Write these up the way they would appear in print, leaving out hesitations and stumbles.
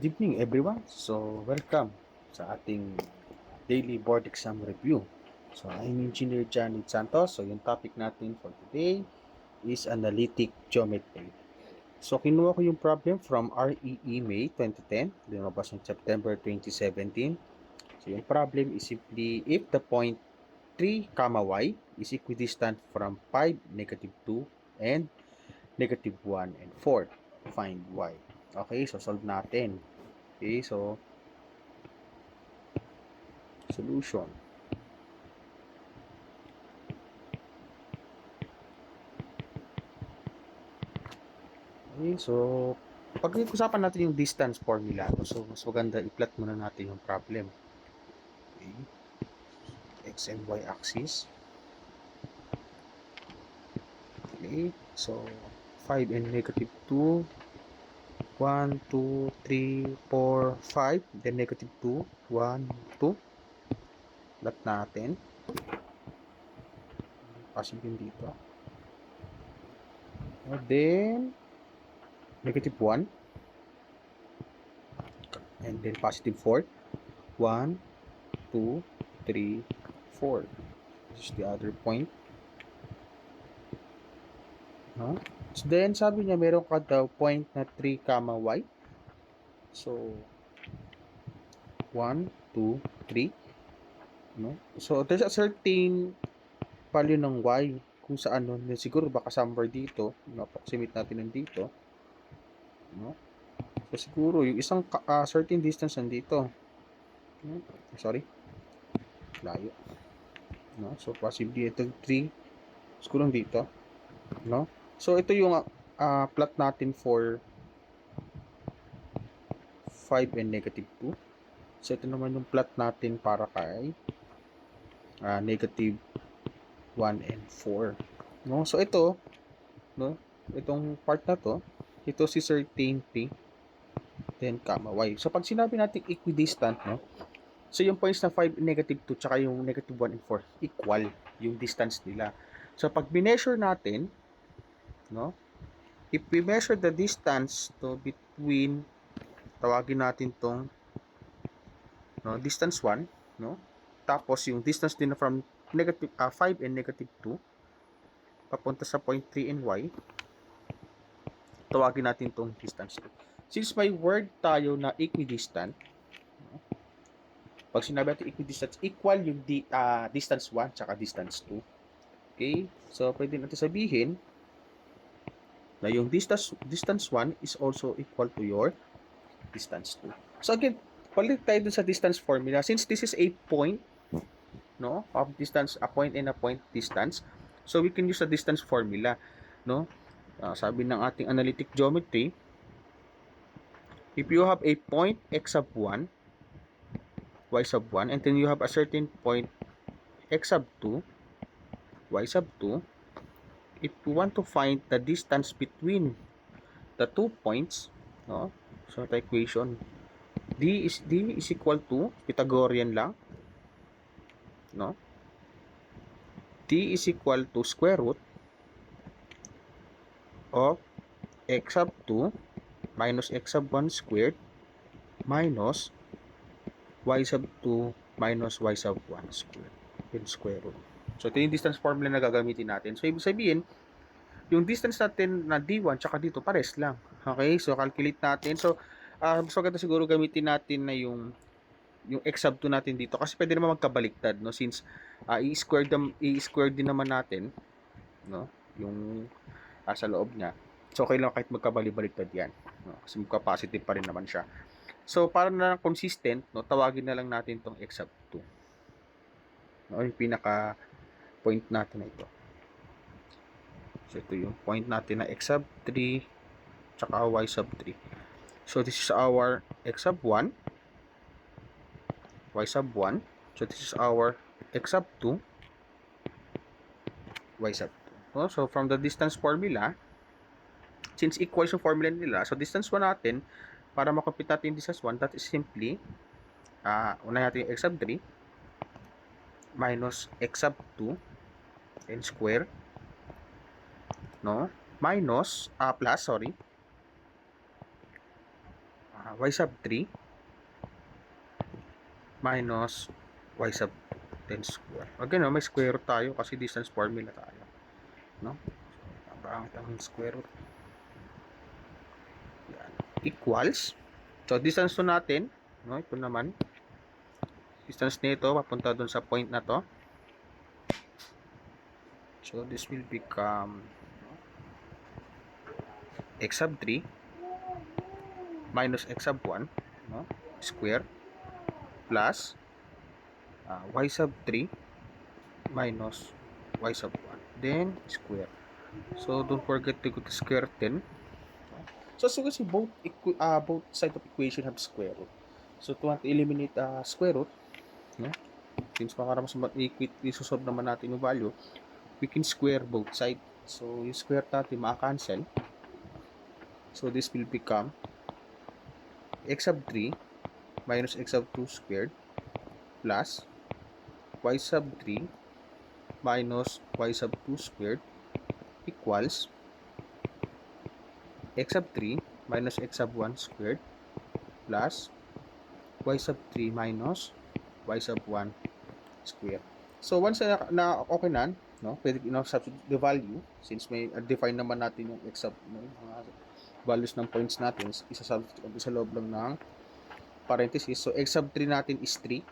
Good evening everyone. So, welcome sa ating daily board exam review. So, I'm Engineer Janet Santos. So, yung topic natin for today is analytic geometry. So, kinuha ko yung problem from REE May 2010. Lumabas ng September 2017. So, yung problem is simply if the point 3, y is equidistant from 5, -2, and -1 and 4. Find y. Okay, so solve natin. Okay, so solution. Okay, so pag-usapan natin yung distance formula, so mas maganda i-plot muna natin yung problem. Okay, x and y axis. Okay, so 5 and -2, 1, 2, 3, 4, 5, then -2, 1, 2. Plot natin. Positive dito. And then -1. And then positive 4. 1, 2, 3, 4. This is the other point. No? So then, sabi niya, meron ka daw point na 3, y. So, 1, 2, 3. No? So, there's a certain value ng y kung saan nun. Siguro baka somewhere dito. No? Approximate natin nandito. No? So, siguro yung isang certain distance nandito. No? Sorry. Layo. No? So, possibly ito 3. Siguro dito. No? So, ito yung plot natin for 5 and -2. So, ito naman yung plot natin para kay -1 and 4. No? So, ito, no? Itong part na to, ito si certainty, then y. So, pag sinabi natin equidistant, no? So, yung points na 5, -2, tsaka yung -1 and 4, equal yung distance nila. So, pag bineasure natin, no? If we measure the distance to between, tawagin natin tong, no, distance 1, no? Tapos, yung distance din from 5 and -2, papunta sa point 3 and y, tawagin natin tong distance 2. Since may word tayo na equidistant, no? Pag sinabi natin equidistant, equal yung distance 1 tsaka distance 2. Okay? So, pwede natin sabihin na yung distance 1 is also equal to your distance 2. So, again, balik tayo dun sa distance formula. Since this is a point, no, of distance, a point and a point distance, so we can use the distance formula, no? Sabi ng ating analytic geometry, if you have a point x sub 1, y sub 1, and then you have a certain point x sub 2, y sub 2, if you want to find the distance between the 2 points, no? So, the equation, d is equal to, Pythagorean lang, no? D is equal to square root of x sub 2 minus x sub 1 squared minus y sub 2 minus y sub 1 squared in square root. So, ito yung distance formula na gagamitin natin. So, ibig sabihin, yung distance natin na D1 tsaka dito, pares lang. Okay? So, calculate natin. So, mas maganda siguro gamitin natin na yung x sub 2 natin dito kasi pwede naman magkabaliktad, no? Since i-square din naman natin, no? Yung sa loob niya. So, okay lang kahit magkabali-baliktad yan. No? Kasi magka-positive pa rin naman siya. So, para na consistent, no, tawagin na lang natin itong x sub 2. No, yung pinaka-point natin na ito. So, ito yung point natin na x sub 3 tsaka y sub 3. So, this is our x sub 1, y sub 1. So, this is our x sub 2, y sub 2. No? So, from the distance formula, since equal yung formula nila, so distance 1 natin, para makapit natin yung distance 1, that is simply, una natin yung x sub 3 minus x sub 2 and square, no? Minus, plus, sorry. y sub 3 minus y sub 10 square. Again, may square root tayo kasi distance formula tayo. No? So, pangit ang square root. Yan. Equals. So, distance to natin, no? Ito naman. Distance nito papunta dun sa point na to. So, this will become x sub 3 minus x sub 1, no? Square plus y sub 3 minus y sub 1, then square. So, don't forget to go to square 10. So, as you can see, both sides of equation have square root. So, to want to eliminate square root, no? Since para mas i-solve naman natin yung value, we can square both sides. So, yung square natin maka-cancel. So, this will become x sub 3 minus x sub 2 squared plus y sub 3 minus y sub 2 squared equals x sub 3 minus x sub 1 squared plus y sub 3 minus y sub 1 squared. So, once na okay na, no, pwede substitute the value since may define naman natin yung x sub, mga values ng points natin, isa-substitute sa loob lang ng parenthesis. So, x sub 3 natin is 3,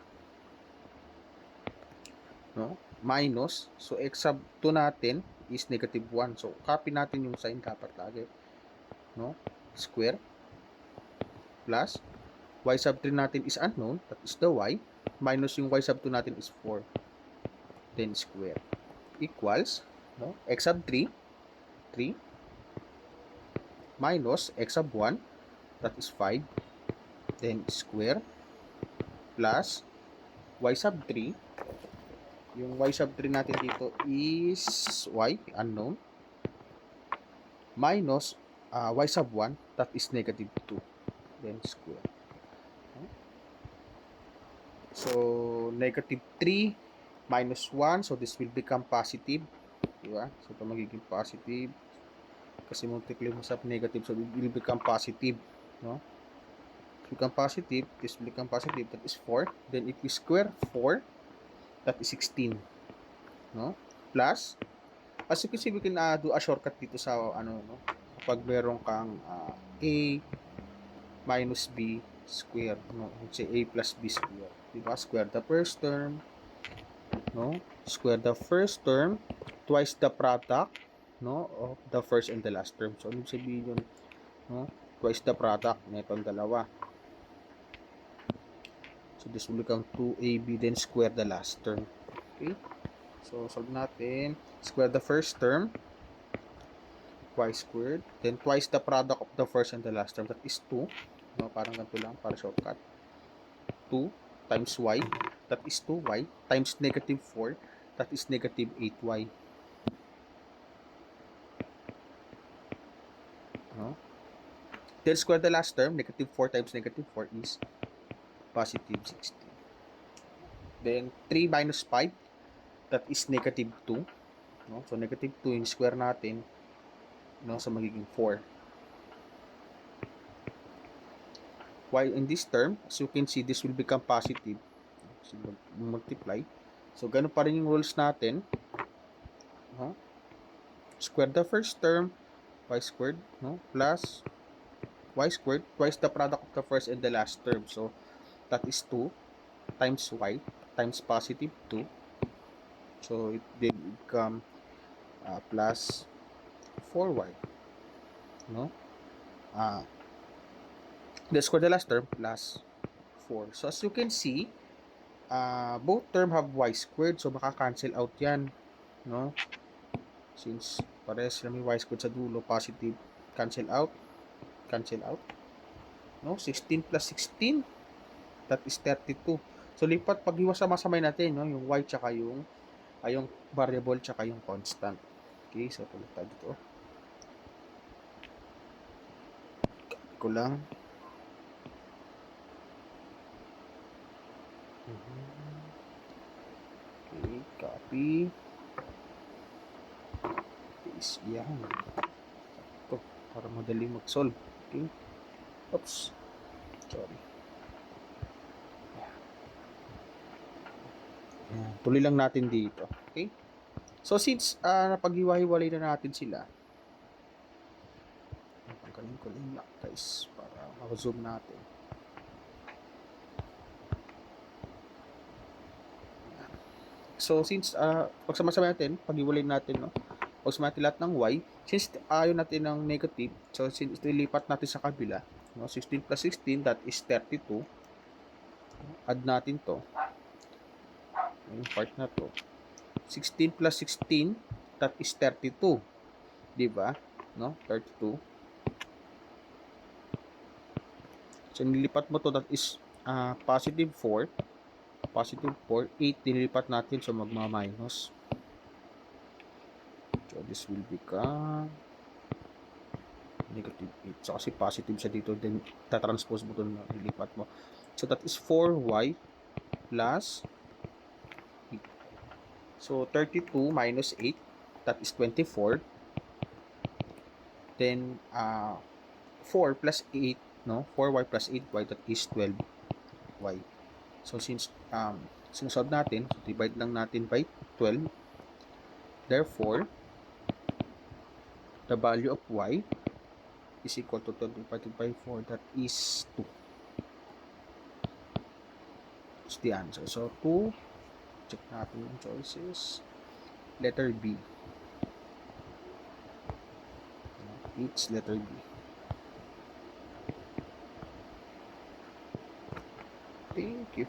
no, minus, so x sub 2 natin is negative 1. So, copy natin yung sign dapat lagi, no, square plus y sub 3 natin is unknown, that is the y, minus yung y sub 2 natin is 4, then square equals, no, x sub 3 minus x sub 1, that is 5, then square plus y sub 3, yung y sub 3 natin dito is y, unknown, minus y sub 1, that is negative 2, then square. So, negative 3 minus 1, so this will become positive, diba? So, ito magiging positive kasi multiply mo sa negative, so it will become positive, no? Become positive, this will become positive, that is 4. Then if we square 4, that is 16, no? Plus, as you can see, we can do a shortcut dito sa ano, no? Kapag meron kang a minus b square, no? Say a plus b square, diba? Square the first term, no? Square the first term twice the product, no, of the first and the last term. So, ano sabihin yun, no? Twice the product nitong dalawa. So, this will become 2ab, then square the last term. Okay? So, solve natin. Square the first term, y squared. Then, twice the product of the first and the last term. That is 2. No, parang ganito lang, para shortcut. 2 times y. That is 2y. Times negative 4. That is negative 8y. No? Then, square the last term. Negative 4 times negative 4 is positive 16. Then, 3 minus 5. That is negative 2. No? So, negative 2 yung square natin, no, so magiging 4. While in this term, as you can see, this will become positive. So, multiply. So, ganun pa rin yung rules natin. No? Square the first term, y squared, no, plus y squared, twice the product of the first and the last term. So, that is 2 times y times positive 2. So, it will become plus 4y. No? The square the last term plus 4. So, as you can see, both term have y squared. So, maka-cancel out yan. No? Since parehas sila may y squared sa dulo, positive, cancel out. Cancel out. No? 16 plus 16, that is 32. So, lipat, pag-iwas sama-samay natin, no? Yung y tsaka yung variable tsaka yung constant. Okay, so tuloy tayo dito. Copy ko lang. Okay, copy. Paste yan. Ito, para madali mag-solve. Okay. Oops. Sorry. Ayan. Tuloy lang natin dito. Okay? So, since napaghiwa-hiwalay na natin sila, tanggalin ko lang lang guys para ma-zoom natin. Ayan. So, since pagsama-sama natin, paghiwalay natin, no? Pagsama natin lahat ng y, since ayaw natin ng negative, so since ilipat natin sa kabila, no? 16 plus 16, that is 32. Add natin to. Yung part na to. 16 plus 16, that is 32. Diba? No? 32. So, nilipat mo to, that is positive 4. Positive 4. 8, nilipat natin, so magma-minus. So, this will become negative 8. So, kasi positive siya dito, then tatranspose mo to, nilipat mo. So, that is 4y plus 8. So, 32 minus 8, that is 24. Then, 4 plus 8, no? 4y plus 8y, that is 12y. So, since sinusolve natin, so divide lang natin by 12. Therefore, the value of y is equal to 12 divided by 4, that is 2. That's the answer. So, 2, check natin yung choices. Letter B. It's letter B. Thank you.